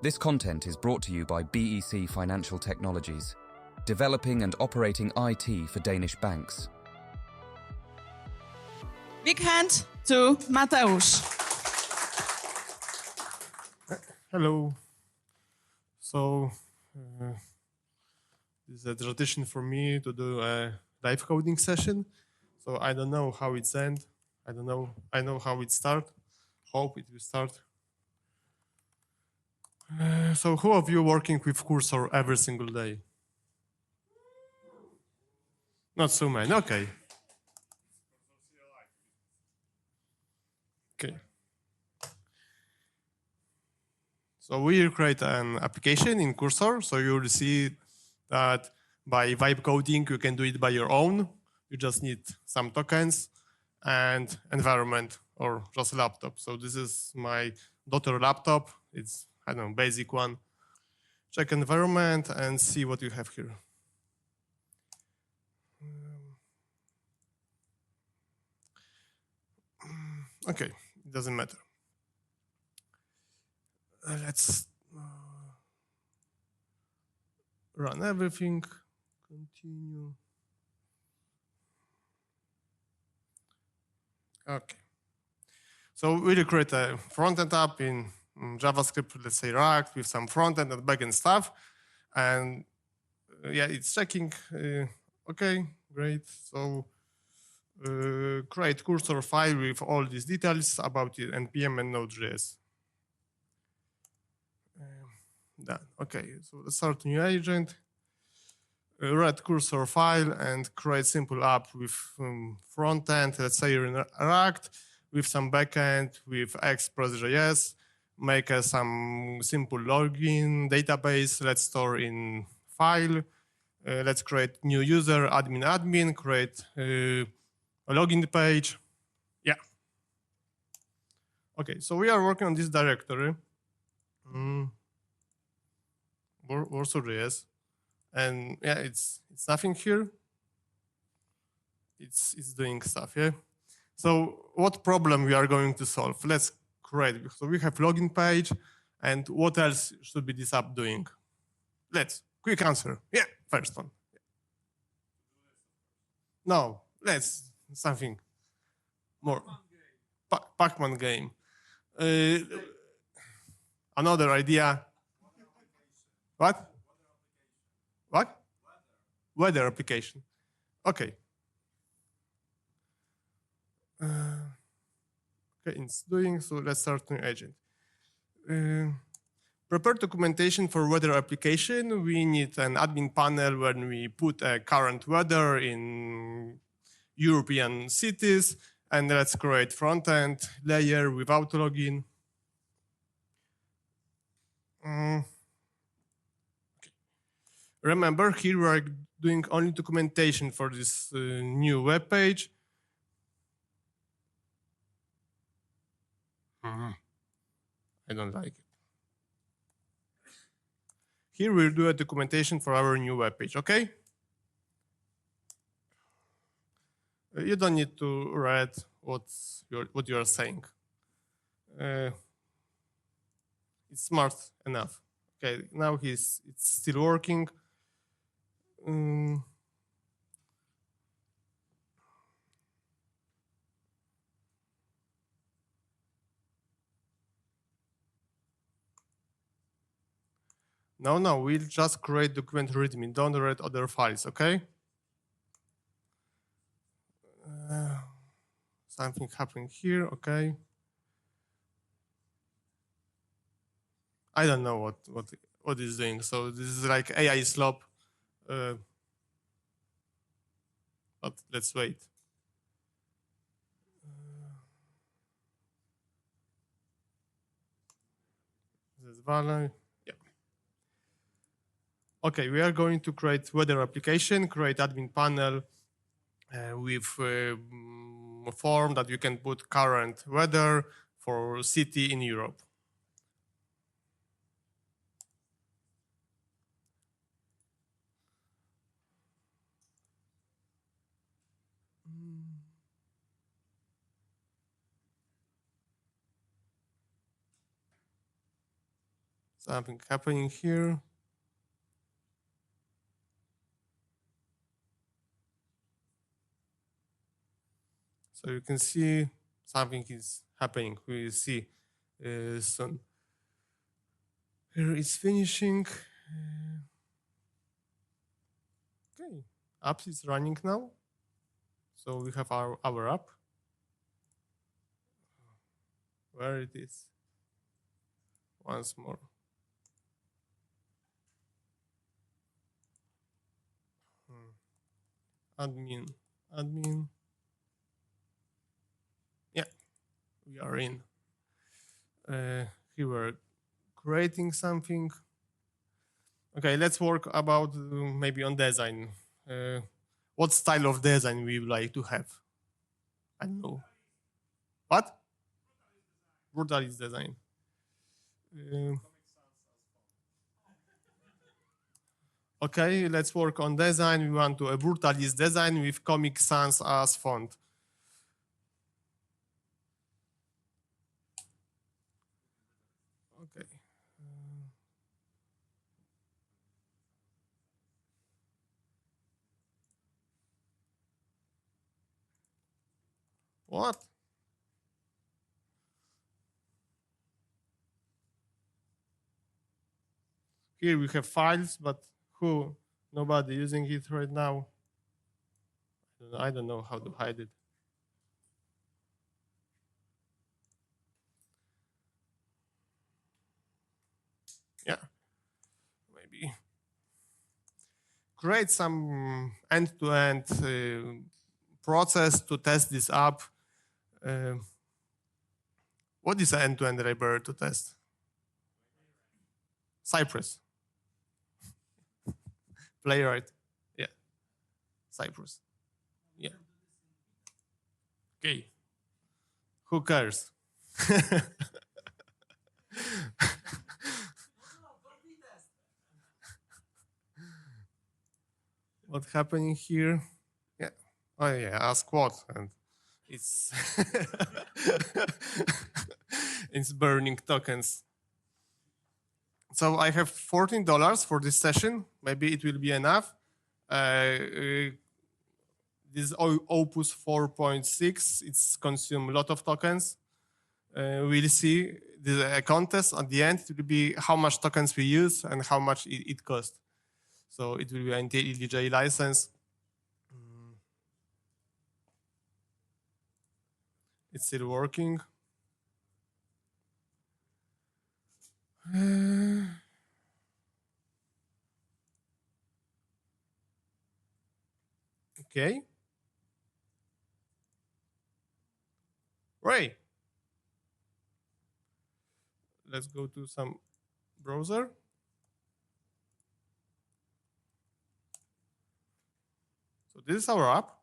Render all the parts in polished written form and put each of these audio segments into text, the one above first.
This content is brought to you by BEC Financial Technologies, developing and operating IT for Danish banks. Big hand to Mateusz. Hello. So, this is a tradition for me to do a live coding session. So I don't know how it's end. I know how it start. Hope it will start. So who of you working with Cursor every single day? Not so many, okay. Okay. So we create an application in Cursor. So you will see that by vibe coding, you can do it by your own. You just need some tokens and environment or just a laptop. So this is my daughter laptop. It's, I don't know, basic one. Check environment and see what you have here. Okay, it doesn't matter. Let's run everything, continue. Okay. So we'll create a front-end app in JavaScript, let's say React, with some front-end and back-end stuff. And yeah, it's checking. Okay, great. So create cursor file with all these details about the NPM and Node.js. Done. Okay, so let's start new agent. Write cursor file and create simple app with front-end, let's say in React, with some backend, with Express.js. Make some simple login database. Let's store in file. Let's create new user, admin, create a login page. Yeah. Okay, so we are working on this directory, WarsawJS, and yeah, it's nothing here. It's doing stuff, yeah. So what problem we are going to solve? Let's create. So we have login page, and what else should be this app doing? Let's quick answer. Yeah, first one. No, let's something more. Pac-Man game. Another idea. What? What? Weather application. Okay. Okay, it's doing, so let's start new agent. Prepare documentation for weather application. We need an admin panel when we put a current weather in European cities, and let's create front-end layer without login. Okay. Remember, here we are doing only documentation for this new web page. I don't like it. Here we'll do a documentation for our new web page, okay? You don't need to write what you are saying. It's smart enough. Okay, now it's still working. No, we'll just create document readme. Don't read other files, okay? Something happening here, okay? I don't know what it's doing. So this is like AI slop. But let's wait. This is value. Yeah. Okay, we are going to create weather application, create admin panel with a form that you can put current weather for city in Europe. something happening here. So you can see something is happening. We will see soon. Here it's finishing. Okay, app is running now. So we have our app. Where it is? Once more. Admin. Yeah, we are in. Here we're creating something. Okay, let's work about maybe on design. What style of design we would like to have? I don't know. What? Brutalist design. Okay, let's work on design. We want to a brutalist design with Comic Sans as font. Okay. What? Here we have files, but who? Nobody using it right now. I don't know how to hide it. Yeah, maybe create some end-to-end process to test this app. What is an end-to-end library to test? Cypress. Playwright. Yeah. Cypress. Yeah. Okay. Who cares? What's happening here? Yeah. Oh yeah, ask what? And it's it's burning tokens. So I have $14 for this session. Maybe it will be enough. This Opus 4.6, it's consumed a lot of tokens. We'll see the contest at the end. It will be how much tokens we use and how much it costs. So it will be an IntelliJ license. It's still working. Okay. Right. Let's go to some browser. So this is our app.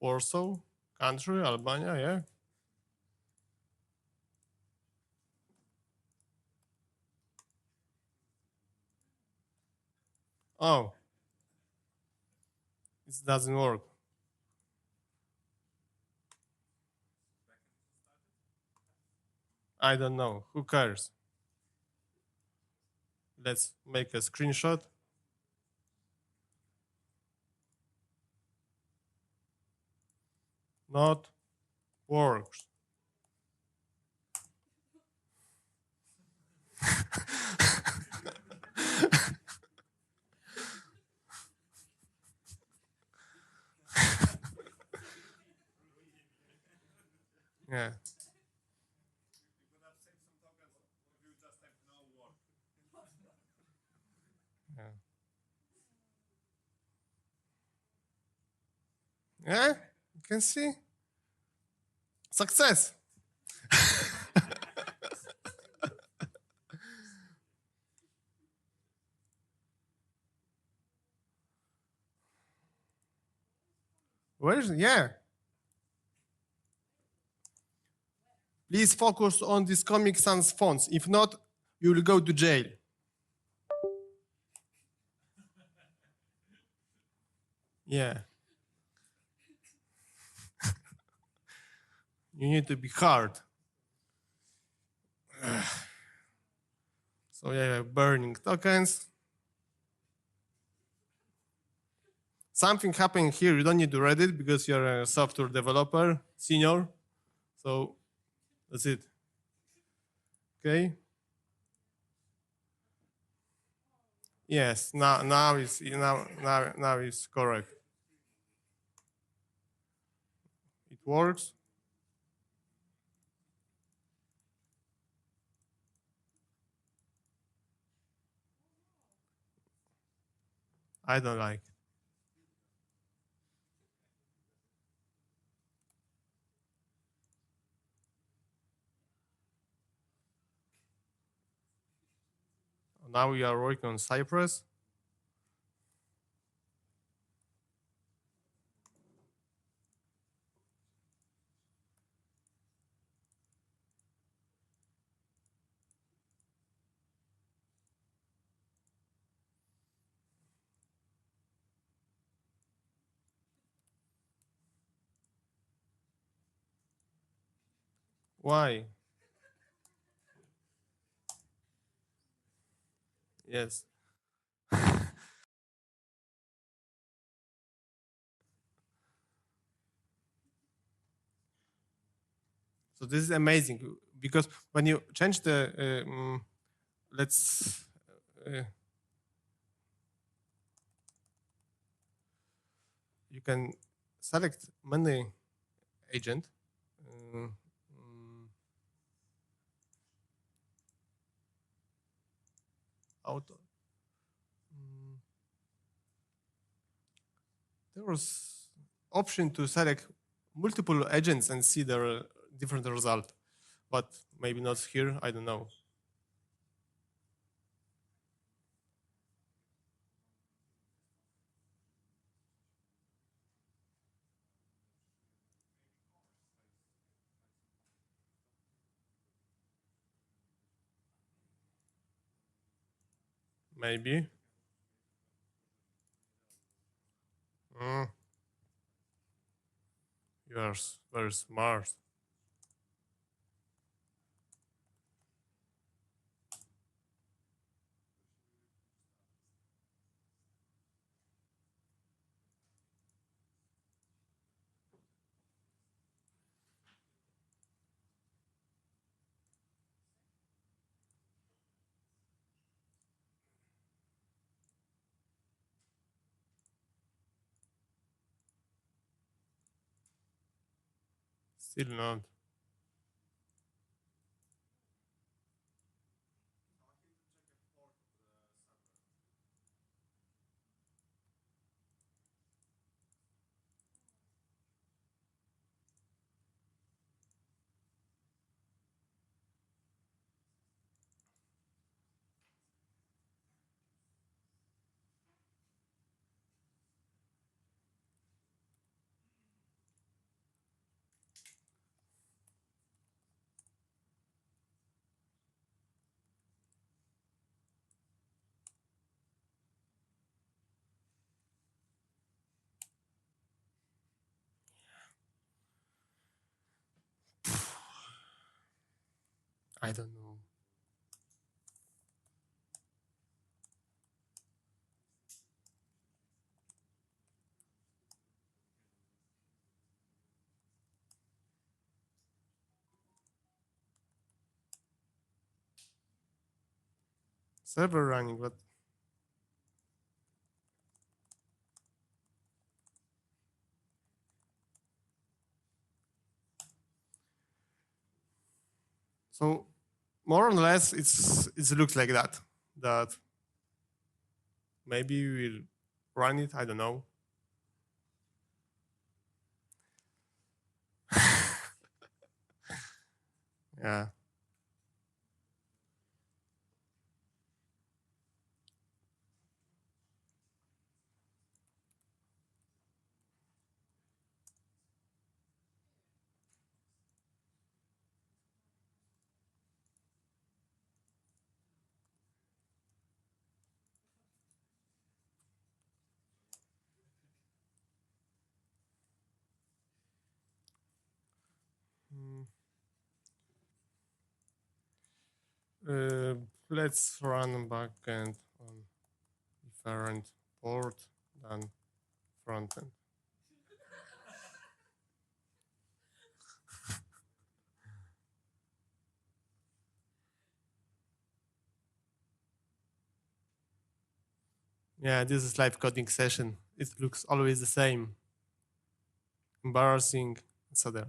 Warsaw, country, Albania, yeah. Oh, this doesn't work. I don't know. Who cares? Let's make a screenshot. Not works. Yeah. Yeah, you can see. Success. Where's, yeah. Please focus on this Comic Sans fonts. If not, you will go to jail. Yeah. You need to be hard. So yeah, burning tokens. Something happening here. You don't need to read it because you're a software developer, senior. So that's it. Okay. Yes. Now is correct. It works. I don't like it. Now we are working on Cypress. Why? Yes. So this is amazing because when you change the let's you can select many agent. Auto. There was option to select multiple agents and see their different result, but maybe not here. I don't know. Maybe. You are very smart. Still not. I don't know. Server running, but so more or less it looks like that. That maybe we'll run it. I don't know. Yeah. let's run backend on different port than frontend. Yeah, this is live coding session. It looks always the same. Embarrassing, etc.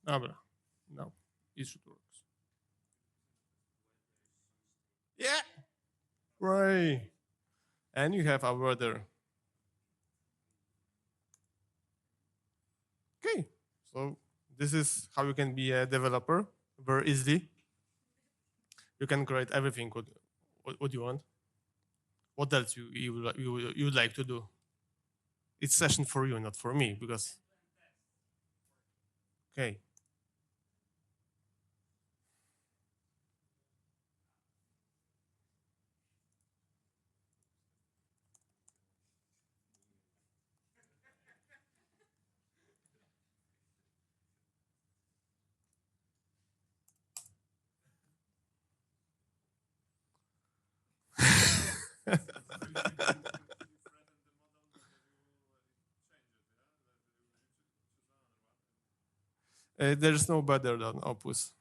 Dobra, no, it should work. Yeah, right. And you have a weather. Okay, so this is how you can be a developer very easily. You can create everything what you want. What else you would like to do? It's session for you, not for me, because okay. There's no better than Opus.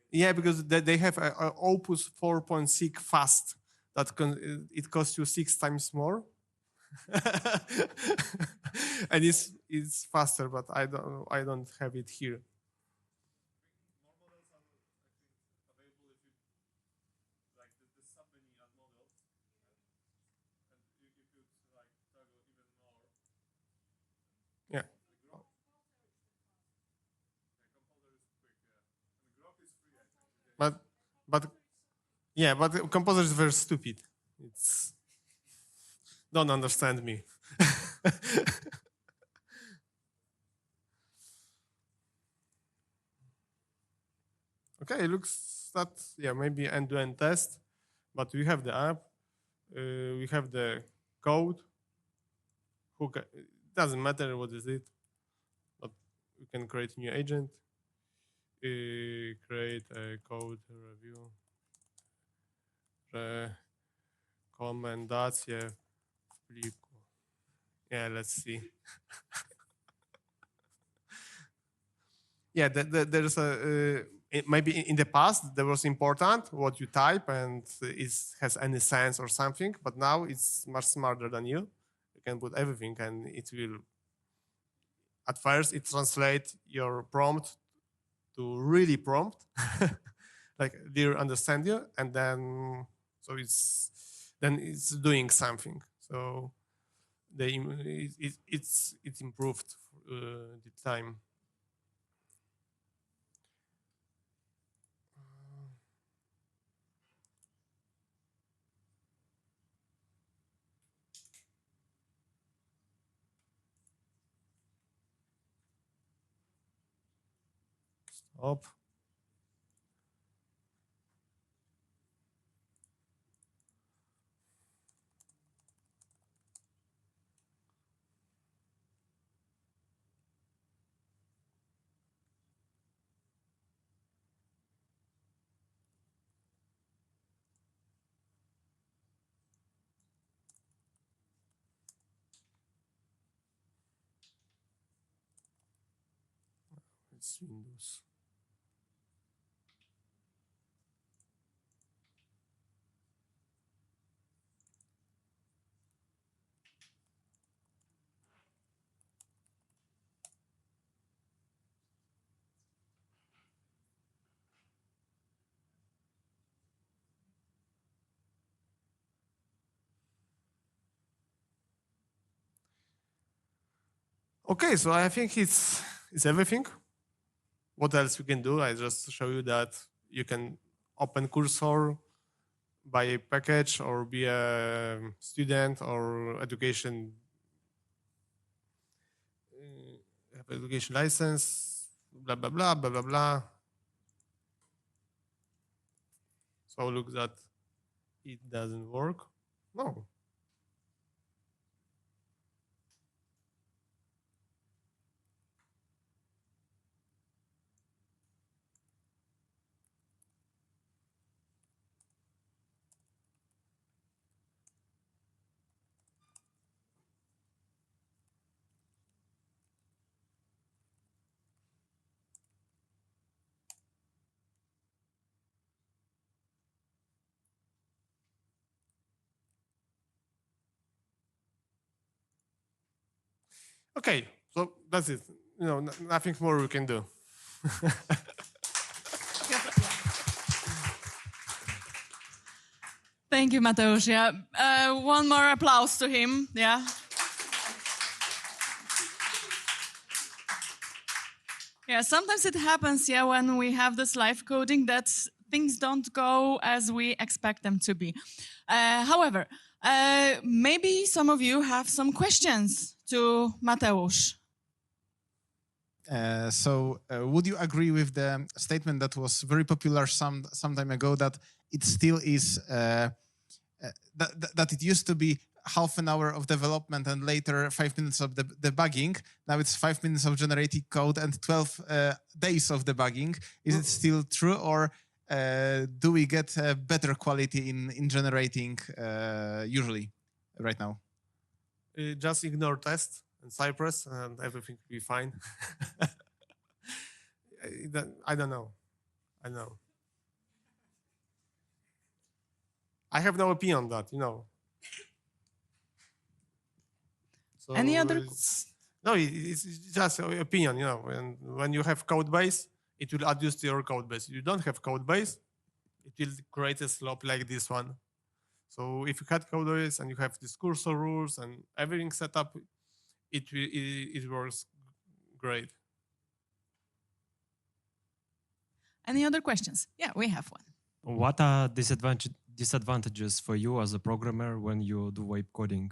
Yeah, because they have a Opus 4.6 fast that it costs you 6 times more, and it's faster. But I don't have it here. Yeah. But but yeah, but the composer is very stupid. It's don't understand me. Okay, it looks that yeah maybe end-to-end test, but we have the app, we have the code. It doesn't matter what is it, but we can create a new agent, create a code review, rekomendacje w pliku. Yeah, let's see. Yeah, there's maybe in the past there was important what you type and it has any sense or something, but now it's much smarter than you. You can put everything and it will. At first, it translates your prompt to really prompt, like do you understand you, and then so it's doing something. So it's improved the time. Stop. It's Windows. Okay, so I think it's everything. What else we can do? I just show you that you can open Cursor, buy a package, or be a student or education have education license, blah blah blah blah blah blah. So look that it doesn't work. No. Okay, so that's it. You know, nothing more we can do. Thank you, Mateusz. Yeah, one more applause to him. Yeah. Yeah, sometimes it happens, yeah, when we have this live coding that things don't go as we expect them to be. However, maybe some of you have some questions to Mateusz. Would you agree with the statement that was very popular some time ago that it still is that it used to be half an hour of development and later 5 minutes of debugging. Now it's 5 minutes of generating code and 12 days of debugging. Is it still true, or do we get better quality in generating usually right now? Just ignore test and Cypress and everything will be fine. I don't know. I know. I have no opinion on that, you know. So Any other? No, it's just an opinion, you know. And when you have code base, it will adjust to your code base. If you don't have code base, it will create a slope like this one. So if you had code base and you have these cursor rules and everything set up, it works great. Any other questions? Yeah, we have one. What are disadvantages for you as a programmer when you do web coding?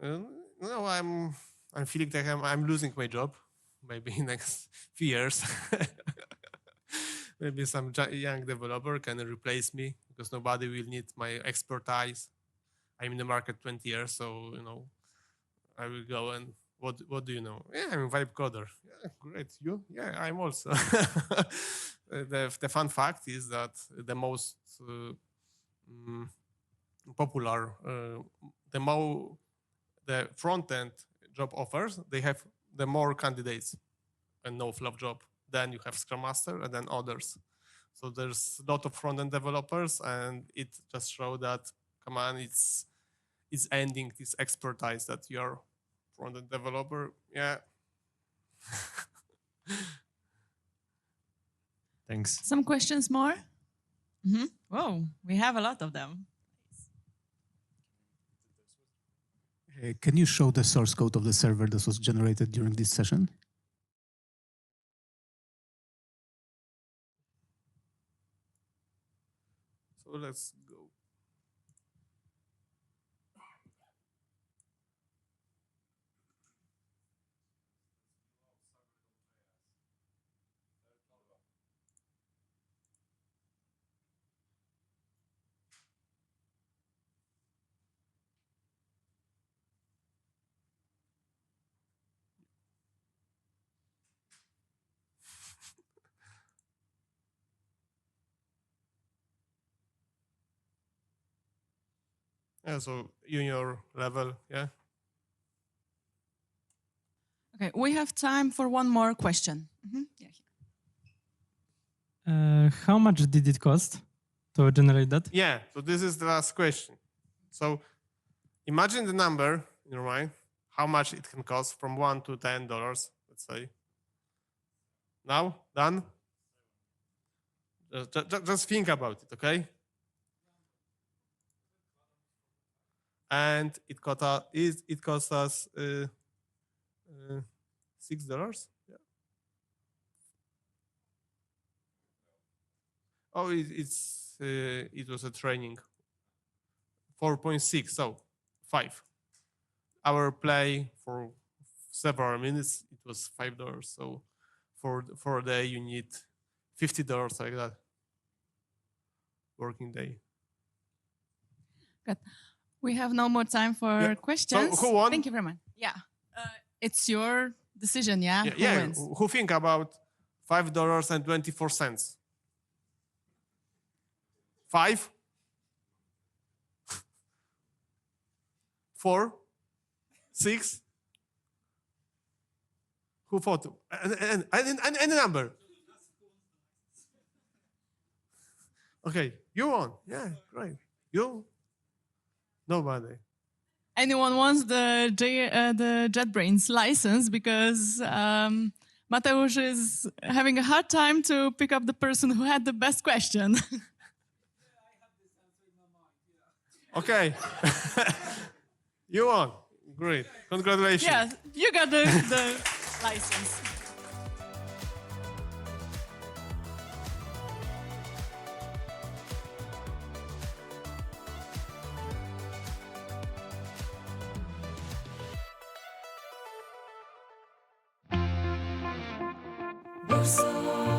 No, I'm feeling that I'm losing my job, maybe in next few years. Maybe some young developer can replace me because nobody will need my expertise. I'm in the market 20 years, so you know, I will go and what do you know? Yeah, I'm a vibe coder. Yeah, great. You? Yeah, I'm also. The fun fact is that the most popular, the front-end job offers, they have the more candidates and no fluff job. Then you have Scrum Master and then others. So there's a lot of front-end developers, and it just shows that, come on, it's ending this expertise that you're front-end developer. Yeah. Thanks. Some questions more? Whoa, we have a lot of them. Can you show the source code of the server that was generated during this session? So let's go. Yeah, so junior level, yeah. Okay, we have time for one more question. How much did it cost to generate that? Yeah, so this is the last question. So imagine the number in your mind, how much it can cost from $1 to $10, let's say. Now, done? Just think about it, okay? And it cost us $6. Yeah. Oh, it was a training. 4.6, so 5. Our play for several minutes, it was $5. So for a day, you need $50 like that. Working day. Good. We have no more time for questions. So who won? Thank you very much. Yeah. It's your decision, yeah? Who wins? Who think about $5.24? 5? 4? 6? Who thought? Any number. Okay, you won. Yeah, great. You? Nobody. Anyone wants the JetBrains license because Mateusz is having a hard time to pick up the person who had the best question. Okay. You won. Great. Congratulations. Yeah, you got the license. Warsaw.